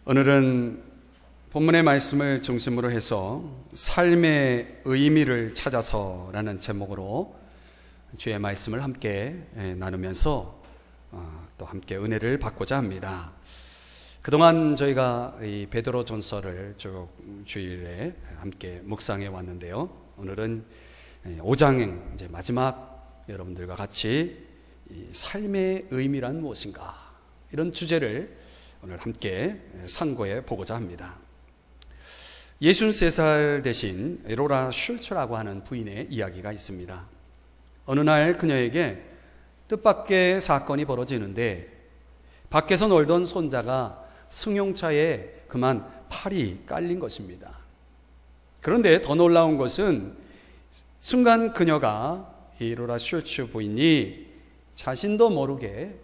오늘은 본문의 말씀을 중심으로 해서 삶의 의미를 찾아서라는 제목으로 주의 말씀을 함께 나누면서 또 함께 은혜를 받고자 합니다. 그동안 저희가 이 베드로 전서를 쭉 주일에 함께 묵상해 왔는데요. 오늘은 5장 이제 마지막 여러분들과 같이 이 삶의 의미란 무엇인가 이런 주제를 오늘 함께 상고해 보고자 합니다. 63살 되신 로라 슐츠라고 하는 부인의 이야기가 있습니다. 어느 날 그녀에게 뜻밖의 사건이 벌어지는데 밖에서 놀던 손자가 승용차에 그만 팔이 깔린 것입니다. 그런데 더 놀라운 것은 순간 그녀가 이 로라 슐츠 부인이 자신도 모르게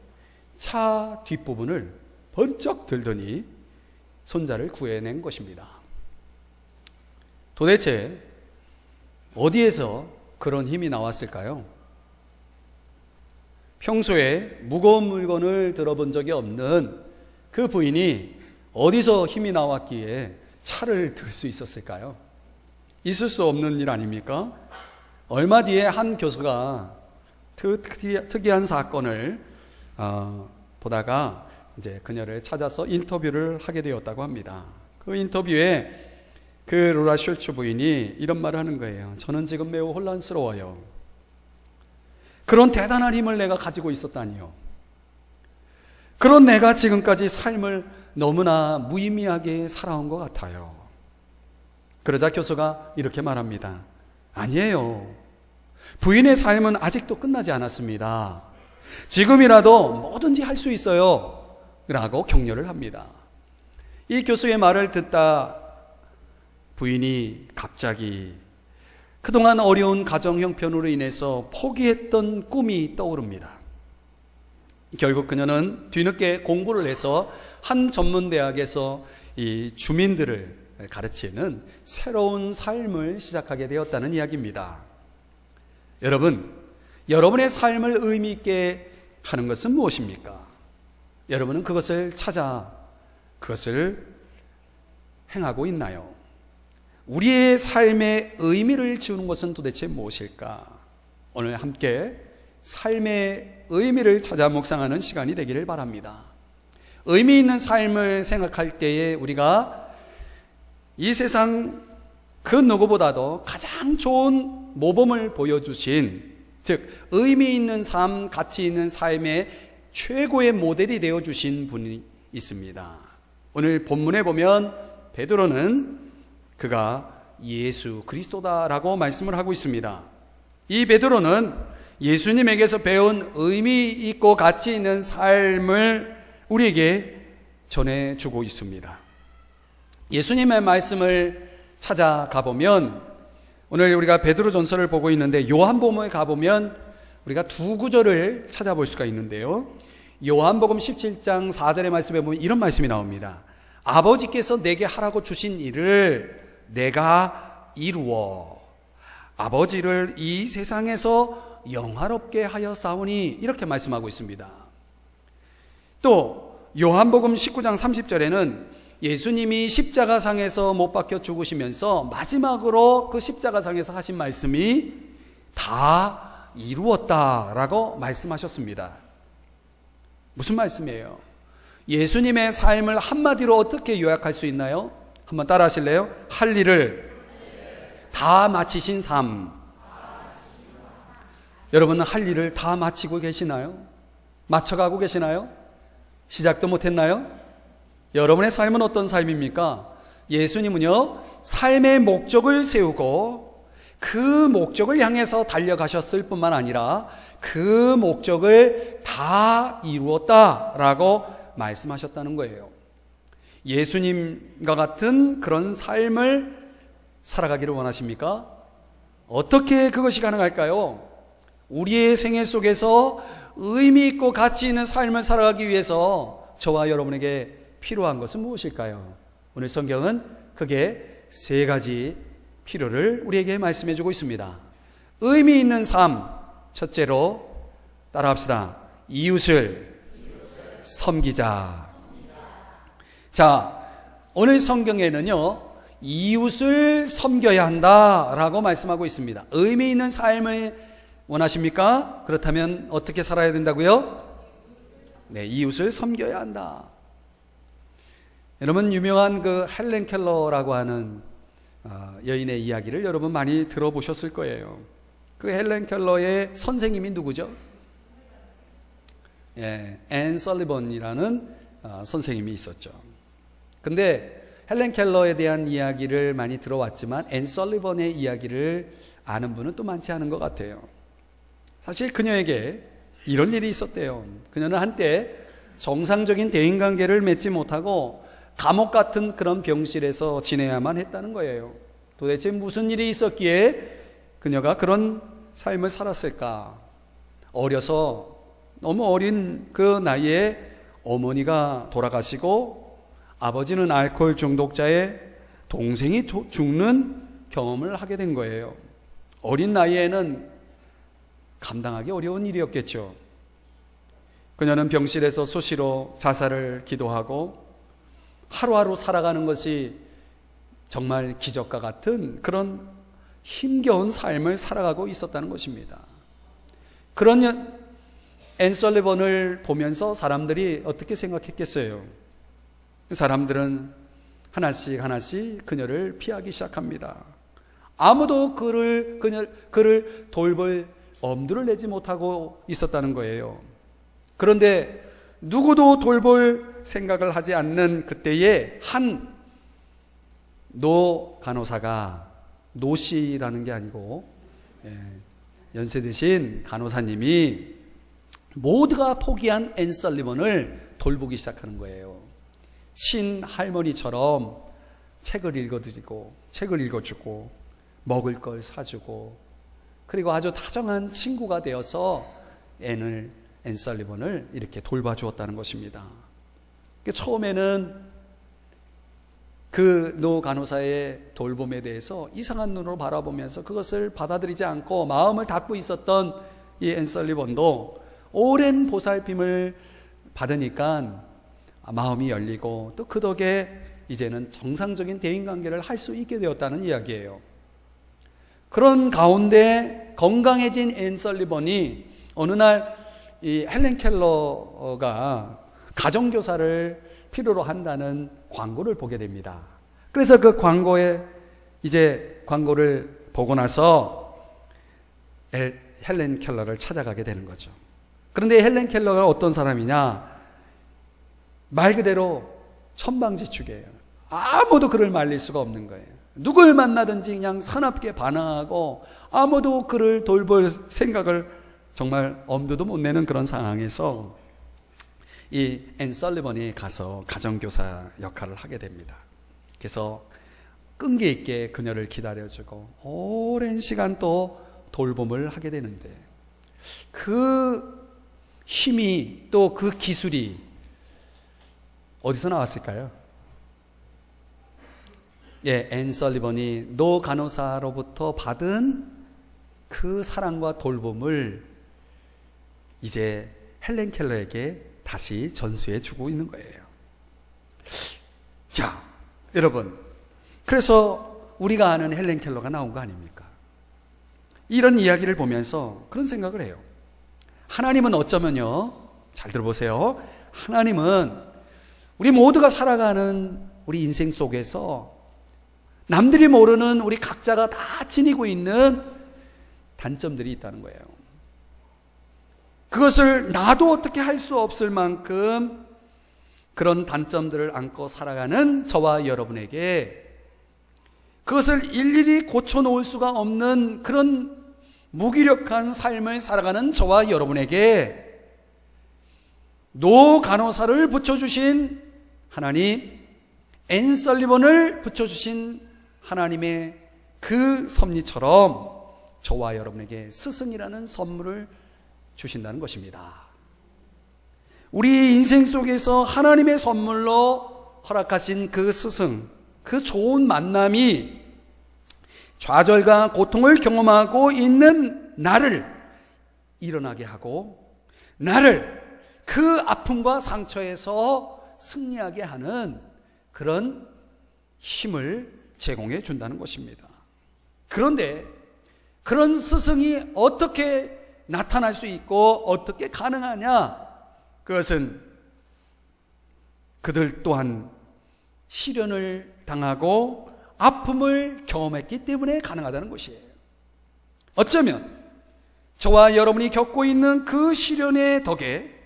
차 뒷부분을 번쩍 들더니 손자를 구해낸 것입니다. 도대체 어디에서 그런 힘이 나왔을까요? 평소에 무거운 물건을 들어본 적이 없는 그 부인이 어디서 힘이 나왔기에 차를 들 수 있었을까요? 있을 수 없는 일 아닙니까? 얼마 뒤에 한 교수가 특이한 사건을 보다가 이제 그녀를 찾아서 인터뷰를 하게 되었다고 합니다. 그 인터뷰에 그 로라 슐츠 부인이 이런 말을 하는 거예요. 저는 지금 매우 혼란스러워요. 그런 대단한 힘을 내가 가지고 있었다니요. 그런 내가 지금까지 삶을 너무나 무의미하게 살아온 것 같아요. 그러자 교수가 이렇게 말합니다. 아니에요. 부인의 삶은 아직도 끝나지 않았습니다. 지금이라도 뭐든지 할 수 있어요. 라고 격려를 합니다. 이 교수의 말을 듣다 부인이 갑자기 그동안 어려운 가정 형편으로 인해서 포기했던 꿈이 떠오릅니다. 결국 그녀는 뒤늦게 공부를 해서 한 전문대학에서 이 주민들을 가르치는 새로운 삶을 시작하게 되었다는 이야기입니다. 여러분, 여러분의 삶을 의미 있게 하는 것은 무엇입니까? 여러분은 그것을 찾아 그것을 행하고 있나요? 우리의 삶에 의미를 주는 것은 도대체 무엇일까? 오늘 함께 삶의 의미를 찾아 묵상하는 시간이 되기를 바랍니다. 의미 있는 삶을 생각할 때에 우리가 이 세상 그 누구보다도 가장 좋은 모범을 보여주신, 즉 의미 있는 삶, 가치 있는 삶의 최고의 모델이 되어주신 분이 있습니다. 오늘 본문에 보면 베드로는 그가 예수 그리스도다라고 말씀을 하고 있습니다. 이 베드로는 예수님에게서 배운 의미 있고 가치 있는 삶을 우리에게 전해주고 있습니다. 예수님의 말씀을 찾아가 보면 오늘 우리가 베드로 전서를 보고 있는데 요한복음에 가보면 우리가 두 구절을 찾아볼 수가 있는데요. 요한복음 17장 4절의 말씀에 보면 이런 말씀이 나옵니다. 아버지께서 내게 하라고 주신 일을 내가 이루어 아버지를 이 세상에서 영화롭게 하여 싸우니, 이렇게 말씀하고 있습니다. 또 요한복음 19장 30절에는 예수님이 십자가상에서 못 박혀 죽으시면서 마지막으로 그 십자가상에서 하신 말씀이 다 이루었다라고 말씀하셨습니다. 무슨 말씀이에요? 예수님의 삶을 한마디로 어떻게 요약할 수 있나요? 한번 따라 하실래요? 할 일을 다 마치신 삶. 여러분은 할 일을 다 마치고 계시나요? 마쳐가고 계시나요? 시작도 못했나요? 여러분의 삶은 어떤 삶입니까? 예수님은요, 삶의 목적을 세우고 그 목적을 향해서 달려가셨을 뿐만 아니라 그 목적을 다 이루었다라고 말씀하셨다는 거예요. 예수님과 같은 그런 삶을 살아가기를 원하십니까? 어떻게 그것이 가능할까요? 우리의 생애 속에서 의미 있고 가치 있는 삶을 살아가기 위해서 저와 여러분에게 필요한 것은 무엇일까요? 오늘 성경은 크게 세 가지 필요를 우리에게 말씀해 주고 있습니다. 의미 있는 삶, 첫째로 따라합시다. 이웃을 섬기자. 자, 오늘 성경에는요, 이웃을 섬겨야 한다라고 말씀하고 있습니다. 의미 있는 삶을 원하십니까? 그렇다면 어떻게 살아야 된다고요? 네, 이웃을 섬겨야 한다. 여러분, 유명한 그 헬렌 켈러라고 하는 여인의 이야기를 여러분 많이 들어보셨을 거예요. 그 헬렌 켈러의 선생님이 누구죠? 예, 앤 설리번이라는 선생님이 있었죠. 근데 헬렌 켈러에 대한 이야기를 많이 들어왔지만 앤 설리번의 이야기를 아는 분은 또 많지 않은 것 같아요. 사실 그녀에게 이런 일이 있었대요. 그녀는 한때 정상적인 대인관계를 맺지 못하고 감옥 같은 그런 병실에서 지내야만 했다는 거예요. 도대체 무슨 일이 있었기에 그녀가 그런 삶을 살았을까? 어려서 너무 어린 그 나이에 어머니가 돌아가시고 아버지는 알코올 중독자의 동생이 죽는 경험을 하게 된 거예요. 어린 나이에는 감당하기 어려운 일이었겠죠. 그녀는 병실에서 수시로 자살을 기도하고 하루하루 살아가는 것이 정말 기적과 같은 그런 힘겨운 삶을 살아가고 있었다는 것입니다. 그런 앤 설리번을 보면서 사람들이 어떻게 생각했겠어요? 사람들은 하나씩 그녀를 피하기 시작합니다. 아무도 그를 돌볼 엄두를 내지 못하고 있었다는 거예요. 그런데 누구도 돌볼 생각을 하지 않는 그때에 한 노 간호사가, 노씨라는 게 아니고 연세 드신 간호사님이 모두가 포기한 앤 설리번을 돌보기 시작하는 거예요. 친할머니처럼 책을 읽어드리고 책을 읽어주고 먹을 걸 사주고, 그리고 아주 다정한 친구가 되어서 앤 설리번을 이렇게 돌봐주었다는 것입니다. 처음에는 그 노 간호사의 돌봄에 대해서 이상한 눈으로 바라보면서 그것을 받아들이지 않고 마음을 닫고 있었던 이 앤 설리번도 오랜 보살핌을 받으니까 마음이 열리고 또 그 덕에 이제는 정상적인 대인관계를 할 수 있게 되었다는 이야기예요. 그런 가운데 건강해진 앤 설리번이 어느 날 이 헬렌 켈러가 가정교사를 필요로 한다는 광고를 보게 됩니다. 그래서 그 광고를 보고 나서 헬렌 켈러를 찾아가게 되는 거죠. 그런데 헬렌 켈러가 어떤 사람이냐? 말 그대로 천방지축이에요. 아무도 그를 말릴 수가 없는 거예요. 누굴 만나든지 그냥 사납게 반항하고 아무도 그를 돌볼 생각을 정말 엄두도 못 내는 그런 상황에서 이 앤 설리번이 가서 가정교사 역할을 하게 됩니다. 그래서 끈기 있게 그녀를 기다려주고 오랜 시간 또 돌봄을 하게 되는데, 그 힘이 또 그 기술이 어디서 나왔을까요? 앤 설리번이 노 간호사로부터 받은 그 사랑과 돌봄을 이제 헬렌 켈러에게 다시 전수해 주고 있는 거예요. 자, 여러분, 그래서 우리가 아는 헬렌 켈러가 나온 거 아닙니까? 이런 이야기를 보면서 그런 생각을 해요. 하나님은 어쩌면요, 잘 들어보세요. 하나님은 우리 모두가 살아가는 우리 인생 속에서 남들이 모르는 우리 각자가 다 지니고 있는 단점들이 있다는 거예요. 그것을 나도 어떻게 할 수 없을 만큼 그런 단점들을 안고 살아가는 저와 여러분에게 그것을 일일이 고쳐놓을 수가 없는 그런 무기력한 삶을 살아가는 저와 여러분에게 노 간호사를 붙여주신 하나님, 앤 설리번을 붙여주신 하나님의 그 섭리처럼 저와 여러분에게 스승이라는 선물을 주신다는 것입니다. 우리 인생 속에서 하나님의 선물로 허락하신 그 스승, 그 좋은 만남이 좌절과 고통을 경험하고 있는 나를 일어나게 하고 나를 그 아픔과 상처에서 승리하게 하는 그런 힘을 제공해 준다는 것입니다. 그런데 그런 스승이 어떻게 나타날 수 있고 어떻게 가능하냐? 그것은 그들 또한 시련을 당하고 아픔을 경험했기 때문에 가능하다는 것이에요. 어쩌면 저와 여러분이 겪고 있는 그 시련의 덕에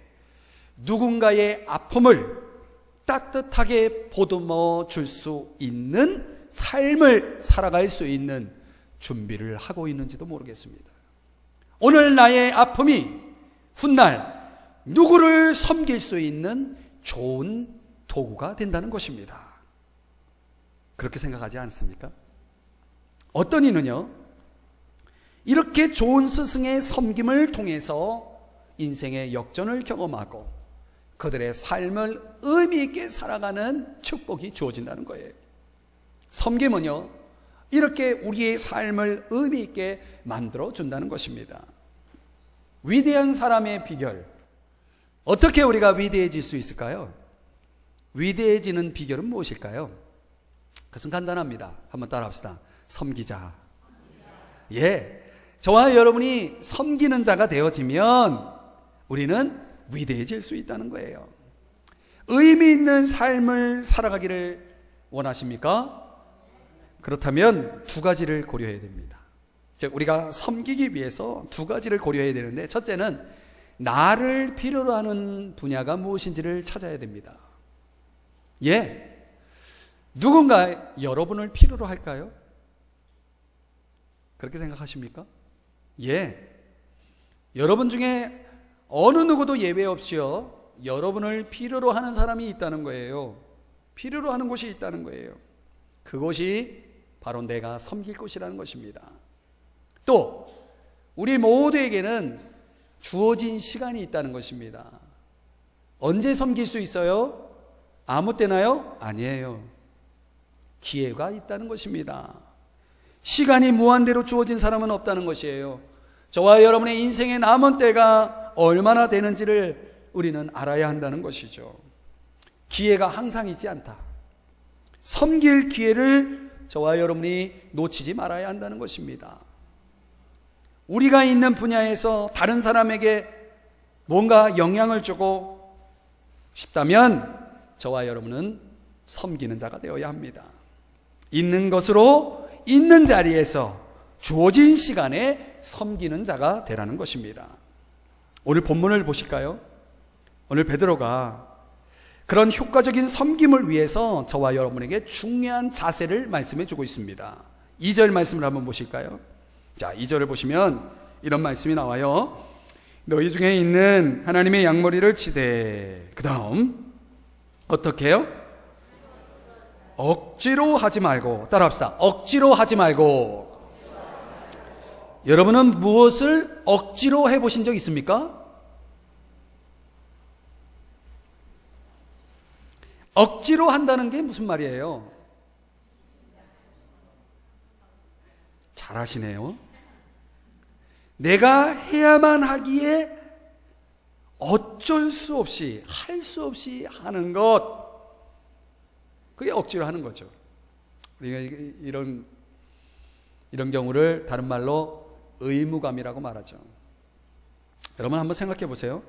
누군가의 아픔을 따뜻하게 보듬어 줄 수 있는 삶을 살아갈 수 있는 준비를 하고 있는지도 모르겠습니다. 오늘 나의 아픔이 훗날 누구를 섬길 수 있는 좋은 도구가 된다는 것입니다. 그렇게 생각하지 않습니까? 어떤 이는요, 이렇게 좋은 스승의 섬김을 통해서 인생의 역전을 경험하고 그들의 삶을 의미 있게 살아가는 축복이 주어진다는 거예요. 섬김은요, 이렇게 우리의 삶을 의미 있게 만들어 준다는 것입니다. 위대한 사람의 비결, 어떻게 우리가 위대해질 수 있을까요? 위대해지는 비결은 무엇일까요? 그것은 간단합니다. 한번 따라합시다. 섬기자. 예, 저와 여러분이 섬기는 자가 되어지면 우리는 위대해질 수 있다는 거예요. 의미 있는 삶을 살아가기를 원하십니까? 그렇다면 두 가지를 고려해야 됩니다. 즉, 우리가 섬기기 위해서 두 가지를 고려해야 되는데, 첫째는 나를 필요로 하는 분야가 무엇인지를 찾아야 됩니다. 예, 누군가 여러분을 필요로 할까요? 그렇게 생각하십니까? 예, 여러분 중에 어느 누구도 예외 없이요, 여러분을 필요로 하는 사람이 있다는 거예요. 필요로 하는 곳이 있다는 거예요. 그곳이 바로 내가 섬길 곳이라는 것입니다. 또 우리 모두에게는 주어진 시간이 있다는 것입니다. 언제 섬길 수 있어요? 아무 때나요? 아니에요. 기회가 있다는 것입니다. 시간이 무한대로 주어진 사람은 없다는 것이에요. 저와 여러분의 인생의 남은 때가 얼마나 되는지를 우리는 알아야 한다는 것이죠. 기회가 항상 있지 않다. 섬길 기회를 저와 여러분이 놓치지 말아야 한다는 것입니다. 우리가 있는 분야에서 다른 사람에게 뭔가 영향을 주고 싶다면 저와 여러분은 섬기는 자가 되어야 합니다. 있는 것으로 있는 자리에서 주어진 시간에 섬기는 자가 되라는 것입니다. 오늘 본문을 보실까요? 오늘 베드로가 그런 효과적인 섬김을 위해서 저와 여러분에게 중요한 자세를 말씀해 주고 있습니다. 2절 말씀을 한번 보실까요? 자, 2절을 보시면 이런 말씀이 나와요. 너희 중에 있는 하나님의 양머리를 치되, 그 다음 어떻게 해요? 억지로 하지 말고, 따라합시다. 억지로 하지 말고. 여러분은 무엇을 억지로 해보신 적 있습니까? 억지로 한다는 게 무슨 말이에요? 잘하시네요. 내가 해야만 하기에 어쩔 수 없이, 할 수 없이 하는 것, 그게 억지로 하는 거죠. 우리가 이런 경우를 다른 말로 의무감이라고 말하죠. 여러분 한번 생각해 보세요.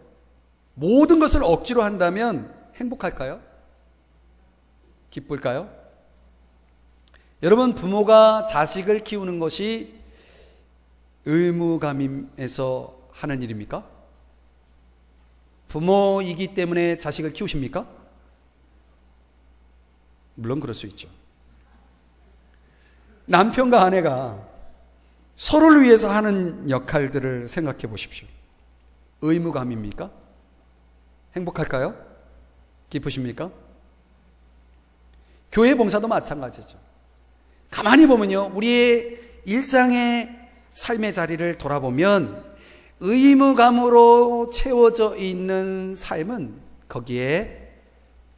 모든 것을 억지로 한다면 행복할까요? 기쁠까요? 여러분, 부모가 자식을 키우는 것이 의무감에서 하는 일입니까? 부모이기 때문에 자식을 키우십니까? 물론 그럴 수 있죠. 남편과 아내가 서로를 위해서 하는 역할들을 생각해 보십시오. 의무감입니까? 행복할까요? 기쁘십니까? 교회 봉사도 마찬가지죠. 가만히 보면요, 우리의 일상의 삶의 자리를 돌아보면 의무감으로 채워져 있는 삶은 거기에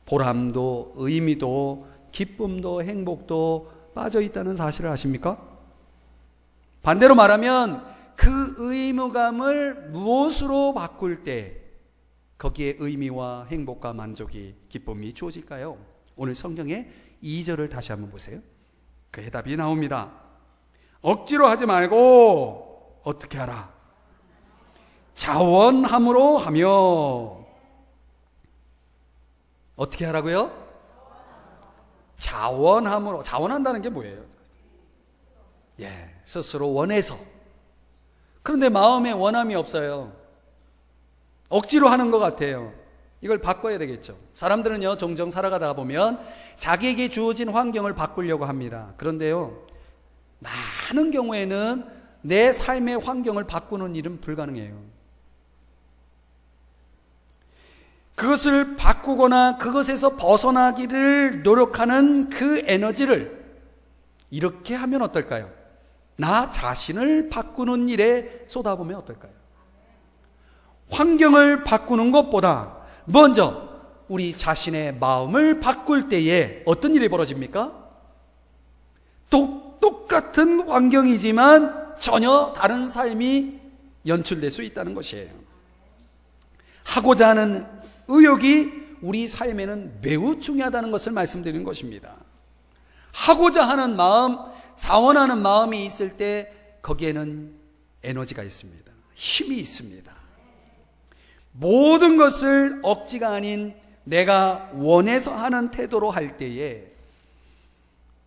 보람도 의미도 기쁨도 행복도 빠져 있다는 사실을 아십니까? 반대로 말하면 그 의무감을 무엇으로 바꿀 때 거기에 의미와 행복과 만족이 기쁨이 주어질까요? 오늘 성경에 2절을 다시 한번 보세요. 그 해답이 나옵니다. 억지로 하지 말고 어떻게 하라? 자원함으로 하며. 어떻게 하라고요? 자원함으로. 자원한다는 게 뭐예요? 스스로 원해서. 그런데 마음에 원함이 없어요. 억지로 하는 것 같아요. 이걸 바꿔야 되겠죠. 사람들은요, 종종 살아가다 보면 자기에게 주어진 환경을 바꾸려고 합니다. 그런데요, 많은 경우에는 내 삶의 환경을 바꾸는 일은 불가능해요. 그것을 바꾸거나 그것에서 벗어나기를 노력하는 그 에너지를 이렇게 하면 어떨까요? 나 자신을 바꾸는 일에 쏟아보면 어떨까요? 환경을 바꾸는 것보다 먼저 우리 자신의 마음을 바꿀 때에 어떤 일이 벌어집니까? 똑같은 환경이지만 전혀 다른 삶이 연출될 수 있다는 것이에요. 하고자 하는 의욕이 우리 삶에는 매우 중요하다는 것을 말씀드리는 것입니다. 하고자 하는 마음, 자원하는 마음이 있을 때 거기에는 에너지가 있습니다. 힘이 있습니다. 모든 것을 억지가 아닌 내가 원해서 하는 태도로 할 때에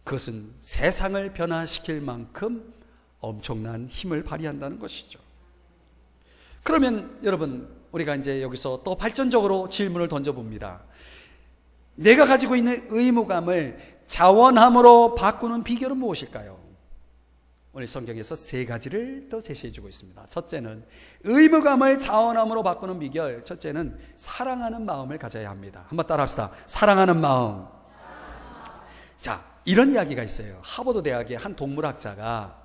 그것은 세상을 변화시킬 만큼 엄청난 힘을 발휘한다는 것이죠. 그러면 여러분, 우리가 이제 여기서 또 발전적으로 질문을 던져봅니다. 내가 가지고 있는 의무감을 자원함으로 바꾸는 비결은 무엇일까요? 오늘 성경에서 3가지를 또 제시해주고 있습니다. 첫째는 의무감을 자원함으로 바꾸는 비결. 첫째는 사랑하는 마음을 가져야 합니다. 한번 따라합시다. 사랑하는 마음. 자, 이런 이야기가 있어요. 하버드 대학의 한 동물학자가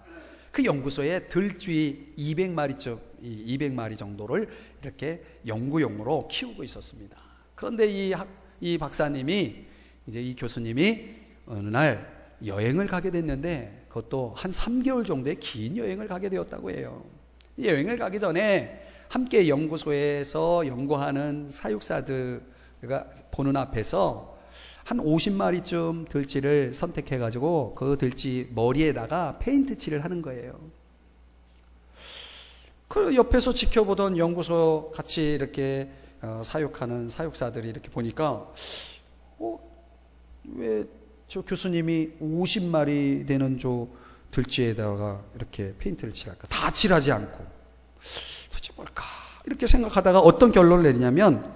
그 연구소에 들쥐 200마리 정도를 이렇게 연구용으로 키우고 있었습니다. 그런데 이 박사님이, 이제 이 교수님이 어느 날 여행을 가게 됐는데 그것도 한 3개월 정도의 긴 여행을 가게 되었다고 해요. 이 여행을 가기 전에 함께 연구소에서 연구하는 사육사들가 보는 앞에서 한 50마리쯤 들쥐를 선택해가지고 그 들쥐 머리에다가 페인트 칠을 하는 거예요. 그 옆에서 지켜보던 연구소 같이 이렇게 사육하는 사육사들이 이렇게 보니까 왜 저 교수님이 50마리 되는 저 들쥐에다가 이렇게 페인트를 칠할까? 다 칠하지 않고 도대체 뭘까? 이렇게 생각하다가 어떤 결론을 내리냐면,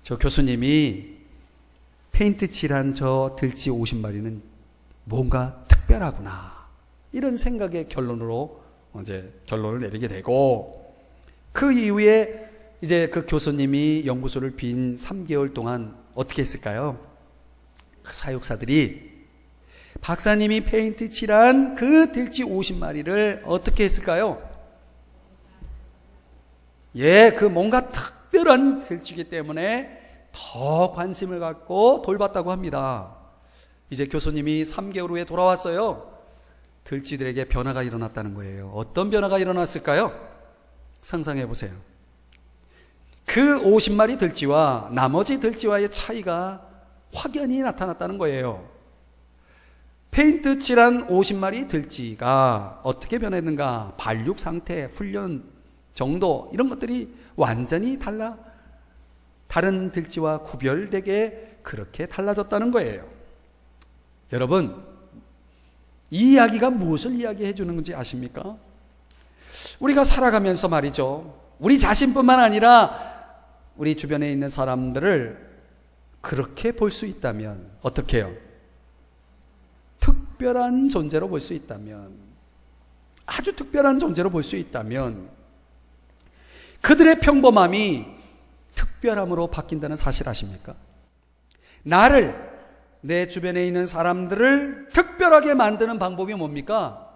저 교수님이 페인트 칠한 저 들쥐 50마리는 뭔가 특별하구나, 이런 생각의 결론으로 이제 결론을 내리게 되고, 그 이후에 이제 그 교수님이 연구소를 빈 3개월 동안 어떻게 했을까요? 그 사육사들이 박사님이 페인트 칠한 그 들쥐 50마리를 어떻게 했을까요? 그 뭔가 특별한 들쥐이기 때문에 더 관심을 갖고 돌봤다고 합니다. 이제 교수님이 3개월 후에 돌아왔어요. 들쥐들에게 변화가 일어났다는 거예요. 어떤 변화가 일어났을까요? 상상해 보세요. 그 50마리 들쥐와 나머지 들쥐와의 차이가 확연히 나타났다는 거예요. 페인트 칠한 50마리 들쥐가 어떻게 변했는가? 발육 상태, 훈련 정도, 이런 것들이 완전히 다른 들쥐와 구별되게 그렇게 달라졌다는 거예요. 여러분, 이 이야기가 무엇을 이야기해 주는 건지 아십니까? 우리가 살아가면서 말이죠, 우리 자신뿐만 아니라 우리 주변에 있는 사람들을 그렇게 볼 수 있다면 어떻게 해요? 특별한 존재로 볼 수 있다면, 아주 특별한 존재로 볼 수 있다면 그들의 평범함이 특별함으로 바뀐다는 사실 아십니까? 나를, 내 주변에 있는 사람들을 특별하게 만드는 방법이 뭡니까?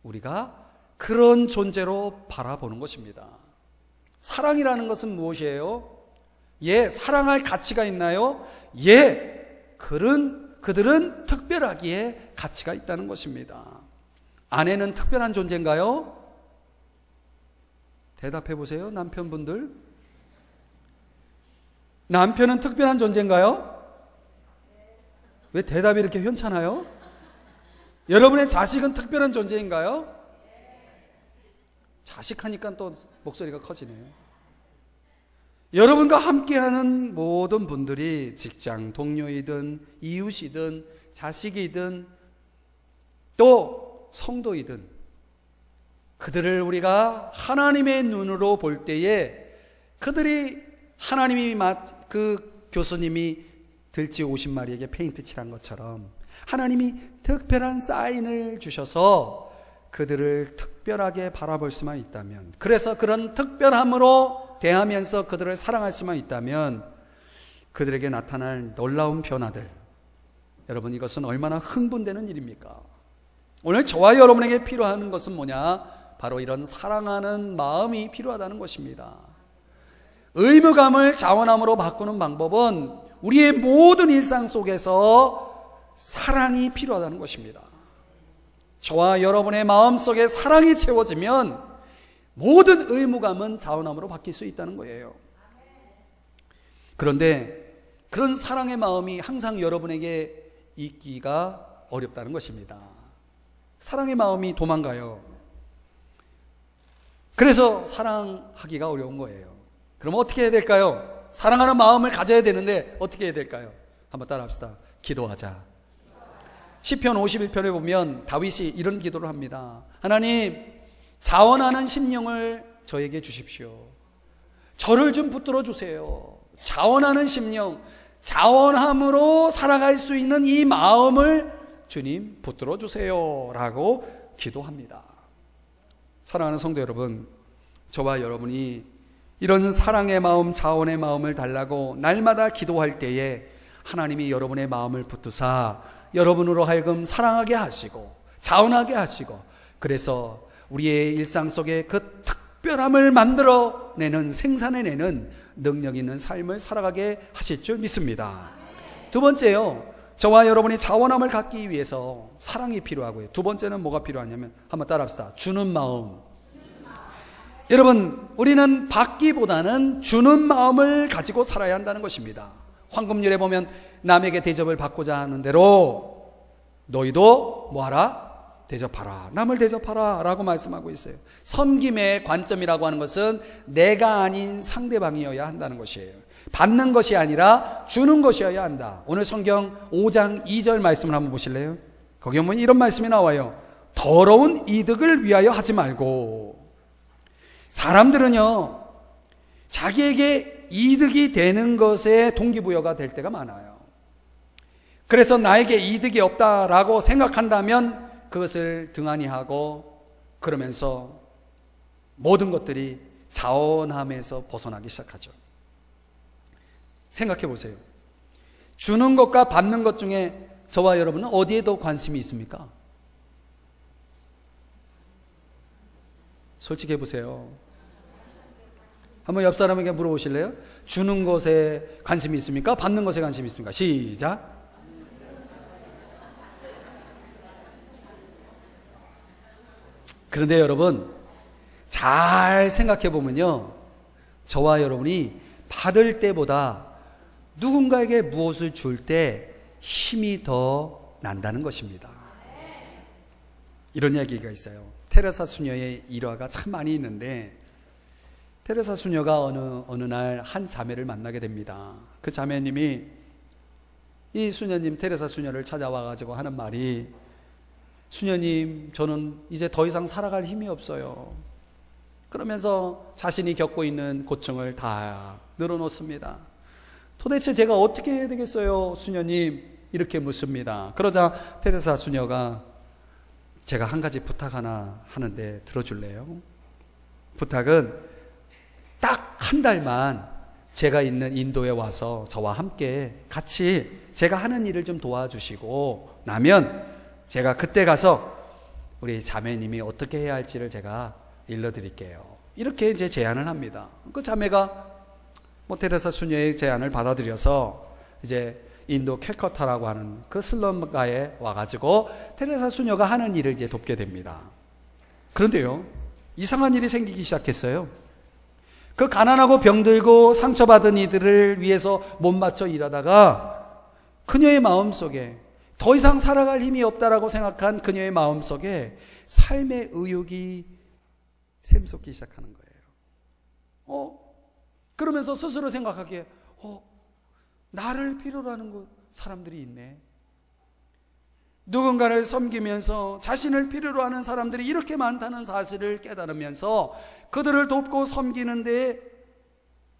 우리가 그런 존재로 바라보는 것입니다. 사랑이라는 것은 무엇이에요? 사랑할 가치가 있나요? 그들은 특별하기에 가치가 있다는 것입니다. 아내는 특별한 존재인가요? 대답해 보세요, 남편분들. 남편은 특별한 존재인가요? 왜 대답이 이렇게 현찮아요? 여러분의 자식은 특별한 존재인가요? 자식하니까 또 목소리가 커지네요. 여러분과 함께하는 모든 분들이 직장 동료이든 이웃이든 자식이든 또 성도이든 그들을 우리가 하나님의 눈으로 볼 때에 그들이 하나님이 그 교수님이 들쥐 50마리에게 페인트 칠한 것처럼 하나님이 특별한 사인을 주셔서 그들을 특별하게 바라볼 수만 있다면, 그래서 그런 특별함으로 대하면서 그들을 사랑할 수만 있다면 그들에게 나타날 놀라운 변화들, 여러분 이것은 얼마나 흥분되는 일입니까? 오늘 저와 여러분에게 필요한 것은 뭐냐? 바로 이런 사랑하는 마음이 필요하다는 것입니다. 의무감을 자원함으로 바꾸는 방법은 우리의 모든 일상 속에서 사랑이 필요하다는 것입니다. 저와 여러분의 마음속에 사랑이 채워지면 모든 의무감은 자원함으로 바뀔 수 있다는 거예요. 그런데 그런 사랑의 마음이 항상 여러분에게 있기가 어렵다는 것입니다. 사랑의 마음이 도망가요. 그래서 사랑하기가 어려운 거예요. 그럼 어떻게 해야 될까요? 사랑하는 마음을 가져야 되는데 어떻게 해야 될까요? 한번 따라합시다. 기도하자. 시편 51편에 보면 다윗이 이런 기도를 합니다. 하나님, 자원하는 심령을 저에게 주십시오. 저를 좀 붙들어 주세요. 자원하는 심령, 자원함으로 살아갈 수 있는 이 마음을 주님 붙들어 주세요 라고 기도합니다. 사랑하는 성도 여러분, 저와 여러분이 이런 사랑의 마음, 자원의 마음을 달라고 날마다 기도할 때에 하나님이 여러분의 마음을 붙드사 여러분으로 하여금 사랑하게 하시고 자원하게 하시고, 그래서 우리의 일상 속에 그 특별함을 만들어내는, 생산해내는 능력 있는 삶을 살아가게 하실 줄 믿습니다. 두 번째요, 저와 여러분이 자원함을 갖기 위해서 사랑이 필요하고요. 두 번째는 뭐가 필요하냐면 한번 따라합시다. 주는 마음. 여러분, 우리는 받기보다는 주는 마음을 가지고 살아야 한다는 것입니다. 황금률에 보면 남에게 대접을 받고자 하는 대로 너희도 뭐하라? 대접하라. 남을 대접하라 라고 말씀하고 있어요. 섬김의 관점이라고 하는 것은 내가 아닌 상대방이어야 한다는 것이에요. 받는 것이 아니라 주는 것이어야 한다. 오늘 성경 5장 2절 말씀을 한번 보실래요? 거기 보면 이런 말씀이 나와요. 더러운 이득을 위하여 하지 말고. 사람들은요, 자기에게 이득이 되는 것에 동기부여가 될 때가 많아요. 그래서 나에게 이득이 없다라고 생각한다면 그것을 등한히 하고, 그러면서 모든 것들이 자원함에서 벗어나기 시작하죠. 생각해 보세요. 주는 것과 받는 것 중에 저와 여러분은 어디에 더 관심이 있습니까? 솔직해 보세요. 한번 옆 사람에게 물어보실래요? 주는 것에 관심이 있습니까? 받는 것에 관심이 있습니까? 시작. 그런데 여러분, 잘 생각해 보면요, 저와 여러분이 받을 때보다 누군가에게 무엇을 줄 때 힘이 더 난다는 것입니다. 이런 이야기가 있어요. 테레사 수녀의 일화가 참 많이 있는데, 테레사 수녀가 어느 날 한 자매를 만나게 됩니다. 그 자매님이 이 수녀님, 테레사 수녀를 찾아와 가지고 하는 말이, 수녀님, 저는 이제 더 이상 살아갈 힘이 없어요. 그러면서 자신이 겪고 있는 고충을 다 늘어놓습니다. 도대체 제가 어떻게 해야 되겠어요, 수녀님? 이렇게 묻습니다. 그러자 테레사 수녀가, 제가 한 가지 부탁 하나 하는데 들어줄래요? 부탁은 딱 한 달만 제가 있는 인도에 와서 저와 함께 같이 제가 하는 일을 좀 도와주시고 나면 제가 그때 가서 우리 자매님이 어떻게 해야 할지를 제가 일러드릴게요. 이렇게 이제 제안을 합니다. 그 자매가 테레사 수녀의 제안을 받아들여서 이제 인도 캘커타라고 하는 그 슬럼가에 와가지고 테레사 수녀가 하는 일을 이제 돕게 됩니다. 그런데요, 이상한 일이 생기기 시작했어요. 그 가난하고 병들고 상처받은 이들을 위해서 못 맞춰 일하다가 그녀의 마음속에 더 이상 살아갈 힘이 없다라고 생각한 그녀의 마음속에 삶의 의욕이 샘솟기 시작하는 거예요. 그러면서 스스로 생각하기에 나를 필요로 하는 사람들이 있네. 누군가를 섬기면서 자신을 필요로 하는 사람들이 이렇게 많다는 사실을 깨달으면서 그들을 돕고 섬기는데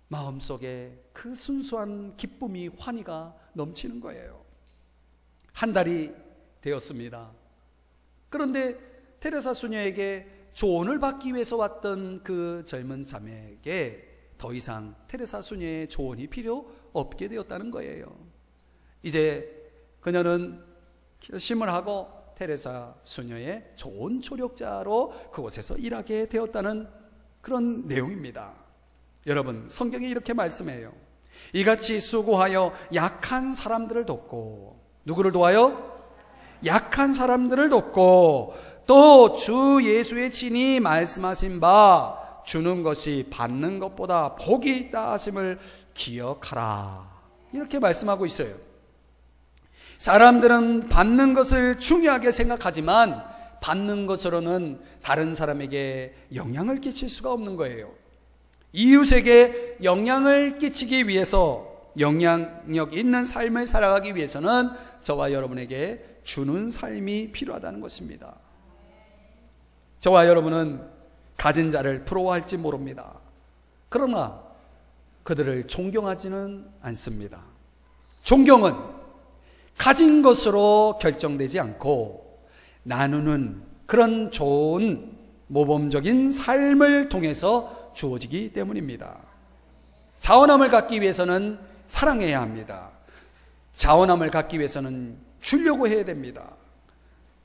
마음속에 그 순수한 기쁨이, 환희가 넘치는 거예요. 한 달이 되었습니다. 그런데 테레사 수녀에게 조언을 받기 위해서 왔던 그 젊은 자매에게 더 이상 테레사 수녀의 조언이 필요 없게 되었다는 거예요. 이제 그녀는 결심을 하고 테레사 수녀의 좋은 조력자로 그곳에서 일하게 되었다는 그런 내용입니다. 여러분, 성경이 이렇게 말씀해요. 이같이 수고하여 약한 사람들을 돕고, 누구를 도와요? 약한 사람들을 돕고, 또 주 예수의 친히 말씀하신 바 주는 것이 받는 것보다 복이 있다 하심을 기억하라, 이렇게 말씀하고 있어요. 사람들은 받는 것을 중요하게 생각하지만 받는 것으로는 다른 사람에게 영향을 끼칠 수가 없는 거예요. 이웃에게 영향을 끼치기 위해서, 영향력 있는 삶을 살아가기 위해서는 저와 여러분에게 주는 삶이 필요하다는 것입니다. 저와 여러분은 가진 자를 부러워할지 모릅니다. 그러나 그들을 존경하지는 않습니다. 존경은 가진 것으로 결정되지 않고 나누는 그런 좋은 모범적인 삶을 통해서 주어지기 때문입니다. 자원함을 갖기 위해서는 사랑해야 합니다. 자원함을 갖기 위해서는 주려고 해야 됩니다.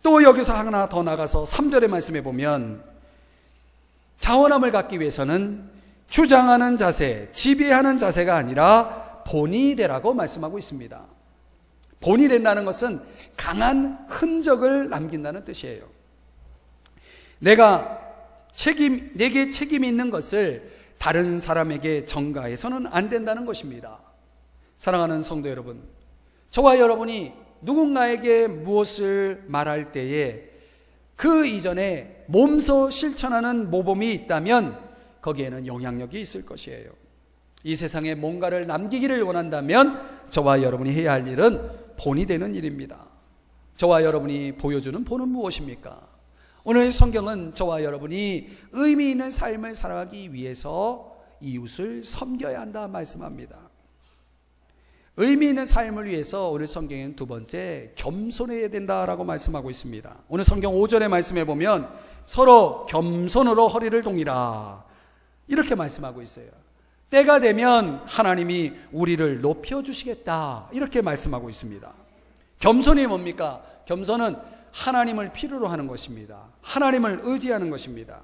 또 여기서 하나 더 나가서 3절의 말씀에 보면 자원함을 갖기 위해서는 주장하는 자세, 지배하는 자세가 아니라 본이 되라고 말씀하고 있습니다. 본이 된다는 것은 강한 흔적을 남긴다는 뜻이에요. 내게 책임이 있는 것을 다른 사람에게 전가해서는 안 된다는 것입니다. 사랑하는 성도 여러분, 저와 여러분이 누군가에게 무엇을 말할 때에 그 이전에 몸소 실천하는 모범이 있다면 거기에는 영향력이 있을 것이에요. 이 세상에 뭔가를 남기기를 원한다면 저와 여러분이 해야 할 일은 본이 되는 일입니다. 저와 여러분이 보여주는 본은 무엇입니까? 오늘 성경은 저와 여러분이 의미 있는 삶을 살아가기 위해서 이웃을 섬겨야 한다 말씀합니다. 의미 있는 삶을 위해서 오늘 성경에는 두 번째, 겸손해야 된다라고 말씀하고 있습니다. 오늘 성경 5절의 말씀에 보면 서로 겸손으로 허리를 동이라, 이렇게 말씀하고 있어요. 때가 되면 하나님이 우리를 높여주시겠다, 이렇게 말씀하고 있습니다. 겸손이 뭡니까? 겸손은 하나님을 필요로 하는 것입니다. 하나님을 의지하는 것입니다.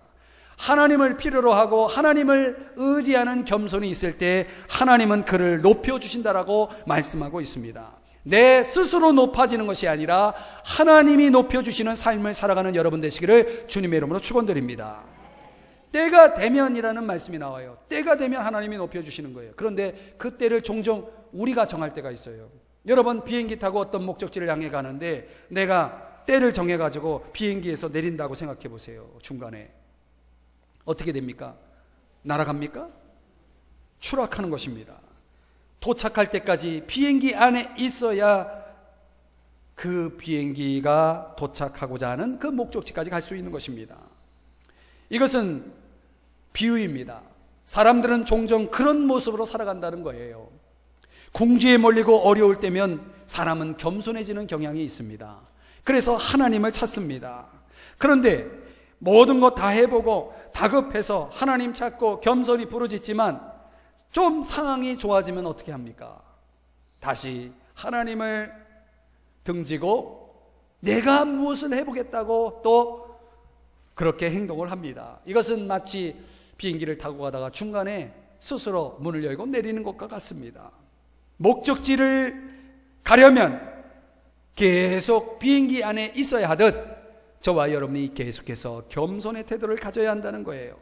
하나님을 필요로 하고 하나님을 의지하는 겸손이 있을 때 하나님은 그를 높여주신다라고 말씀하고 있습니다. 내 스스로 높아지는 것이 아니라 하나님이 높여주시는 삶을 살아가는 여러분 되시기를 주님의 이름으로 축원드립니다. 때가 되면이라는 말씀이 나와요. 때가 되면 하나님이 높여주시는 거예요. 그런데 그 때를 종종 우리가 정할 때가 있어요. 여러분, 비행기 타고 어떤 목적지를 향해 가는데 내가 때를 정해가지고 비행기에서 내린다고 생각해 보세요. 중간에 어떻게 됩니까? 날아갑니까? 추락하는 것입니다. 도착할 때까지 비행기 안에 있어야 그 비행기가 도착하고자 하는 그 목적지까지 갈 수 있는 것입니다. 이것은 비유입니다. 사람들은 종종 그런 모습으로 살아간다는 거예요. 궁지에 몰리고 어려울 때면 사람은 겸손해지는 경향이 있습니다. 그래서 하나님을 찾습니다. 그런데 모든 것 다 해보고 다급해서 하나님 찾고 겸손히 부르짖지만 좀 상황이 좋아지면 어떻게 합니까? 다시 하나님을 등지고 내가 무엇을 해보겠다고 또 그렇게 행동을 합니다. 이것은 마치 비행기를 타고 가다가 중간에 스스로 문을 열고 내리는 것과 같습니다. 목적지를 가려면 계속 비행기 안에 있어야 하듯 저와 여러분이 계속해서 겸손의 태도를 가져야 한다는 거예요.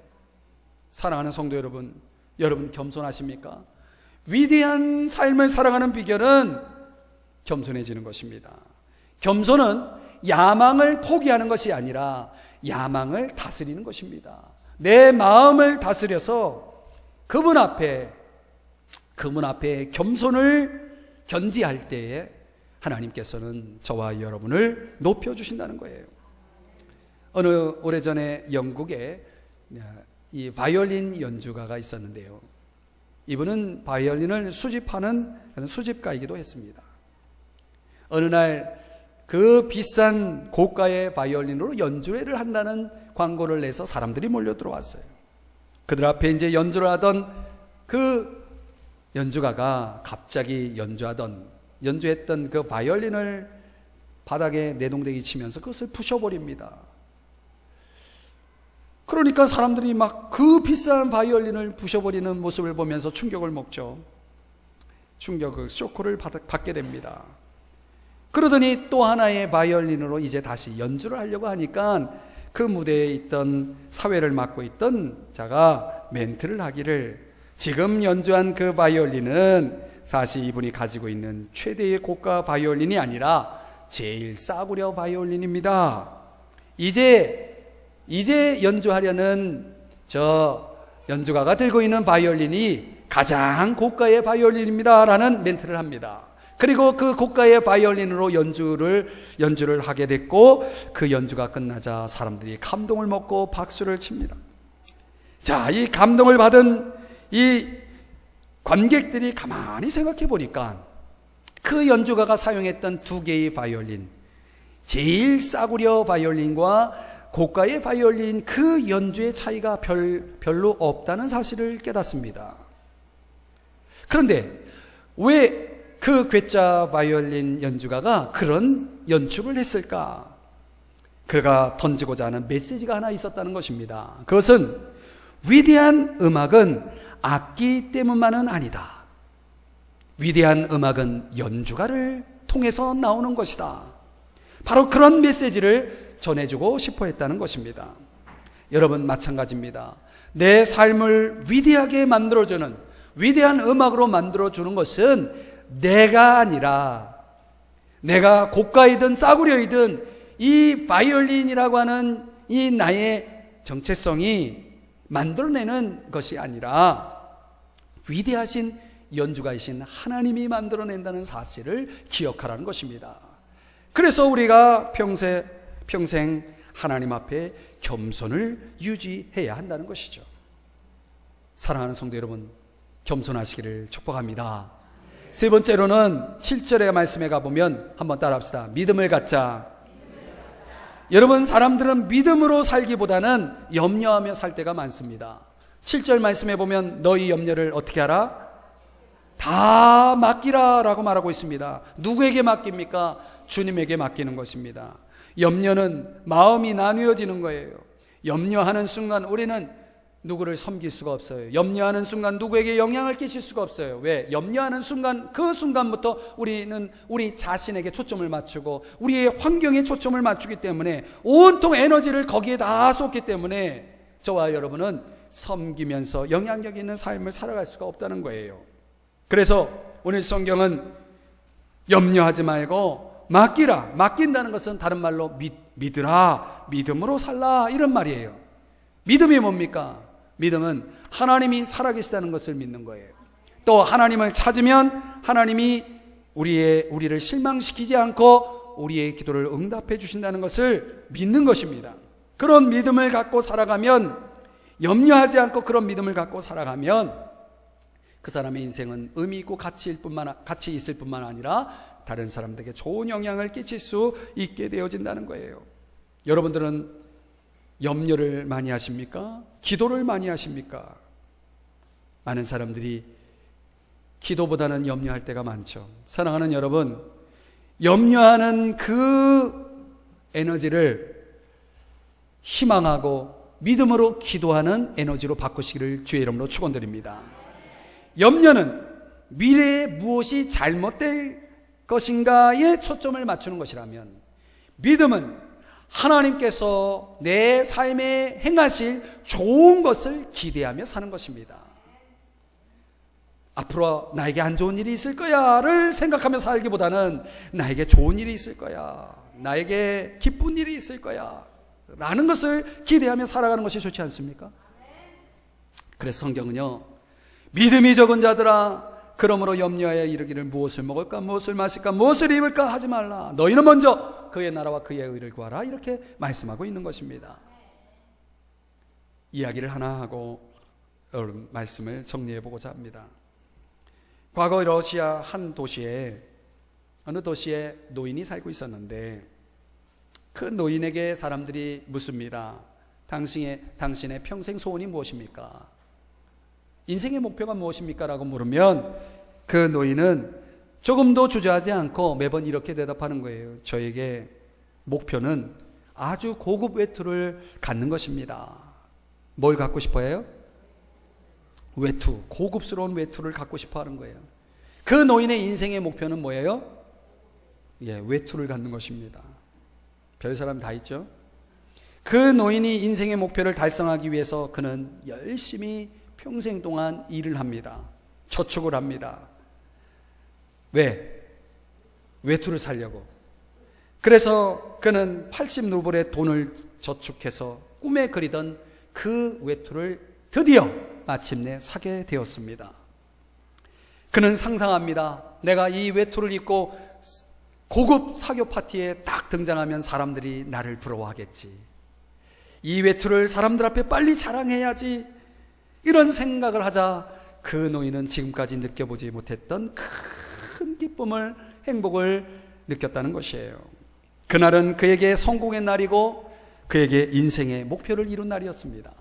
사랑하는 성도 여러분, 여러분 겸손하십니까? 위대한 삶을 살아가는 비결은 겸손해지는 것입니다. 겸손은 야망을 포기하는 것이 아니라 야망을 다스리는 것입니다. 내 마음을 다스려서 그분 앞에 겸손을 견지할 때에 하나님께서는 저와 여러분을 높여주신다는 거예요. 어느 오래전에 영국에 이 바이올린 연주가가 있었는데요. 이분은 바이올린을 수집하는 수집가이기도 했습니다. 어느 날 그 비싼 고가의 바이올린으로 연주회를 한다는 광고를 내서 사람들이 몰려 들어왔어요. 그들 앞에 이제 연주를 하던 그 연주가가 갑자기 연주했던 그 바이올린을 바닥에 내동댕이 치면서 그것을 부셔버립니다. 그러니까 사람들이 막 그 비싼 바이올린을 부셔버리는 모습을 보면서 충격을 먹죠. 쇼크를 받게 됩니다. 그러더니 또 하나의 바이올린으로 이제 다시 연주를 하려고 하니까 그 무대에 있던 사회를 맡고 있던 자가 멘트를 하기를, 지금 연주한 그 바이올린은 사실 이분이 가지고 있는 최대의 고가 바이올린이 아니라 제일 싸구려 바이올린입니다. 이제 연주하려는 저 연주가가 들고 있는 바이올린이 가장 고가의 바이올린입니다 라는 멘트를 합니다. 그리고 그 고가의 바이올린으로 연주를 하게 됐고, 그 연주가 끝나자 사람들이 감동을 먹고 박수를 칩니다. 자, 이 감동을 받은 이 관객들이 가만히 생각해 보니까 그 연주가가 사용했던 두 개의 바이올린, 제일 싸구려 바이올린과 고가의 바이올린, 그 연주의 차이가 별로 없다는 사실을 깨닫습니다. 그런데 왜 그 괴짜 바이올린 연주가가 그런 연출을 했을까? 그가 던지고자 하는 메시지가 하나 있었다는 것입니다. 그것은 위대한 음악은 악기 때문만은 아니다. 위대한 음악은 연주가를 통해서 나오는 것이다. 바로 그런 메시지를 전해주고 싶어 했다는 것입니다. 여러분, 마찬가지입니다. 내 삶을 위대하게 만들어주는, 위대한 음악으로 만들어주는 것은 내가 아니라, 내가 고가이든 싸구려이든 이 바이올린이라고 하는 이 나의 정체성이 만들어내는 것이 아니라 위대하신 연주가이신 하나님이 만들어낸다는 사실을 기억하라는 것입니다. 그래서 우리가 평생 하나님 앞에 겸손을 유지해야 한다는 것이죠. 사랑하는 성도 여러분, 겸손하시기를 축복합니다. 세 번째로는 7절의 말씀에 가보면 한번 따라합시다. 믿음을 갖자. 여러분, 사람들은 믿음으로 살기보다는 염려하며 살 때가 많습니다. 7절 말씀에 보면 너희 염려를 어떻게 하라? 다 맡기라 라고 말하고 있습니다. 누구에게 맡깁니까? 주님에게 맡기는 것입니다. 염려는 마음이 나뉘어지는 거예요. 염려하는 순간 우리는 누구를 섬길 수가 없어요. 염려하는 순간 누구에게 영향을 끼칠 수가 없어요. 왜? 염려하는 순간, 그 순간부터 우리는 우리 자신에게 초점을 맞추고 우리의 환경에 초점을 맞추기 때문에 온통 에너지를 거기에 다 쏟기 때문에 저와 여러분은 섬기면서 영향력 있는 삶을 살아갈 수가 없다는 거예요. 그래서 오늘 성경은 염려하지 말고 맡기라. 맡긴다는 것은 다른 말로 믿으라, 믿음으로 살라, 이런 말이에요. 믿음이 뭡니까? 믿음은 하나님이 살아계시다는 것을 믿는 거예요. 또 하나님을 찾으면 하나님이 우리를 실망시키지 않고 우리의 기도를 응답해 주신다는 것을 믿는 것입니다. 그런 믿음을 갖고 살아가면, 염려하지 않고 그런 믿음을 갖고 살아가면 그 사람의 인생은 의미 있고 가치 있을 뿐만 아니라 다른 사람들에게 좋은 영향을 끼칠 수 있게 되어진다는 거예요. 여러분들은 염려를 많이 하십니까? 기도를 많이 하십니까? 많은 사람들이 기도보다는 염려할 때가 많죠. 사랑하는 여러분, 염려하는 그 에너지를 희망하고 믿음으로 기도하는 에너지로 바꾸시기를 주의 이름으로 축원드립니다. 염려는 미래에 무엇이 잘못될 것인가에 초점을 맞추는 것이라면, 믿음은 하나님께서 내 삶에 행하실 좋은 것을 기대하며 사는 것입니다. 앞으로 나에게 안 좋은 일이 있을 거야를 생각하며 살기보다는 나에게 좋은 일이 있을 거야, 나에게 기쁜 일이 있을 거야 라는 것을 기대하며 살아가는 것이 좋지 않습니까? 그래서 성경은요, 믿음이 적은 자들아 그러므로 염려하여 이르기를 무엇을 먹을까 무엇을 마실까 무엇을 입을까 하지 말라. 너희는 먼저 그의 나라와 그의 의를 구하라. 이렇게 말씀하고 있는 것입니다. 이야기를 하나 하고 여러분 말씀을 정리해 보고자 합니다. 과거 러시아 한 도시에, 어느 도시에 노인이 살고 있었는데 그 노인에게 사람들이 묻습니다. 당신의 평생 소원이 무엇입니까? 인생의 목표가 무엇입니까? 라고 물으면 그 노인은 조금도 주저하지 않고 매번 이렇게 대답하는 거예요. 저에게 목표는 아주 고급 외투를 갖는 것입니다. 뭘 갖고 싶어 해요? 외투, 고급스러운 외투를 갖고 싶어 하는 거예요. 그 노인의 인생의 목표는 뭐예요? 외투를 갖는 것입니다. 별 사람 다 있죠? 그 노인이 인생의 목표를 달성하기 위해서 그는 열심히 평생 동안 일을 합니다. 저축을 합니다. 왜? 외투를 사려고. 그래서 그는 80루블의 돈을 저축해서 꿈에 그리던 그 외투를 드디어 마침내 사게 되었습니다. 그는 상상합니다. 내가 이 외투를 입고 고급 사교 파티에 딱 등장하면 사람들이 나를 부러워하겠지. 이 외투를 사람들 앞에 빨리 자랑해야지. 이런 생각을 하자 그 노인은 지금까지 느껴보지 못했던 큰 기쁨을, 행복을 느꼈다는 것이에요. 그날은 그에게 성공의 날이고 그에게 인생의 목표를 이룬 날이었습니다.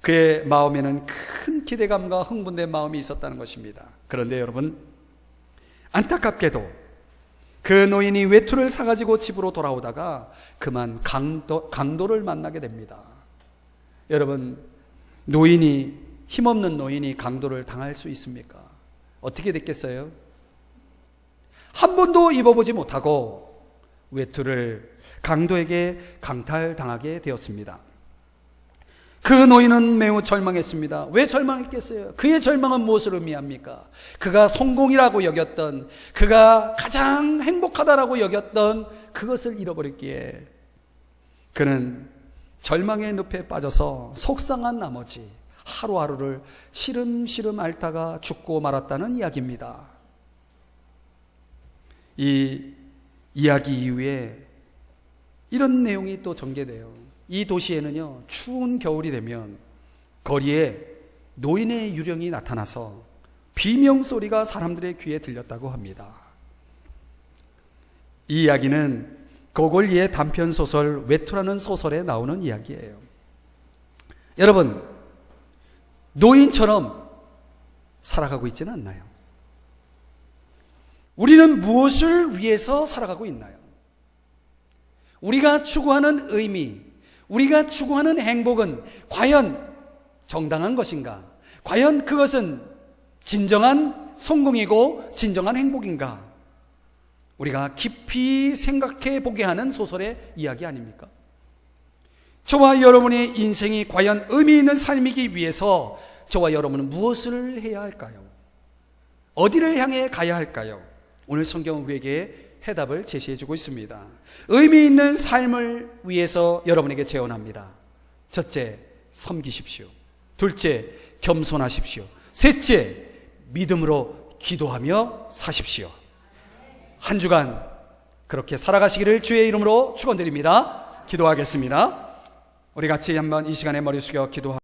그의 마음에는 큰 기대감과 흥분된 마음이 있었다는 것입니다. 그런데 여러분, 안타깝게도 그 노인이 외투를 사가지고 집으로 돌아오다가 그만 강도를 만나게 됩니다. 여러분, 힘없는 노인이 강도를 당할 수 있습니까? 어떻게 됐겠어요? 한 번도 입어보지 못하고 외투를 강도에게 강탈당하게 되었습니다. 그 노인은 매우 절망했습니다. 왜 절망했겠어요? 그의 절망은 무엇을 의미합니까? 그가 성공이라고 여겼던, 그가 가장 행복하다라고 여겼던 그것을 잃어버렸기에 그는 절망의 늪에 빠져서 속상한 나머지 하루하루를 시름시름 앓다가 죽고 말았다는 이야기입니다. 이 이야기 이후에 이런 내용이 또 전개돼요. 이 도시에는요, 추운 겨울이 되면 거리에 노인의 유령이 나타나서 비명소리가 사람들의 귀에 들렸다고 합니다. 이 이야기는 고골리의 단편소설 외투라는 소설에 나오는 이야기예요. 여러분, 노인처럼 살아가고 있지는 않나요? 우리는 무엇을 위해서 살아가고 있나요? 우리가 추구하는 의미, 우리가 추구하는 행복은 과연 정당한 것인가? 과연 그것은 진정한 성공이고 진정한 행복인가? 우리가 깊이 생각해 보게 하는 소설의 이야기 아닙니까? 저와 여러분의 인생이 과연 의미 있는 삶이기 위해서 저와 여러분은 무엇을 해야 할까요? 어디를 향해 가야 할까요? 오늘 성경은 우리에게 해답을 제시해 주고 있습니다. 의미 있는 삶을 위해서 여러분에게 제언합니다. 첫째, 섬기십시오. 둘째, 겸손하십시오. 셋째, 믿음으로 기도하며 사십시오. 한 주간 그렇게 살아가시기를 주의 이름으로 축원드립니다. 기도하겠습니다. 우리 같이 한번 이 시간에 머리 숙여 기도하겠습니다.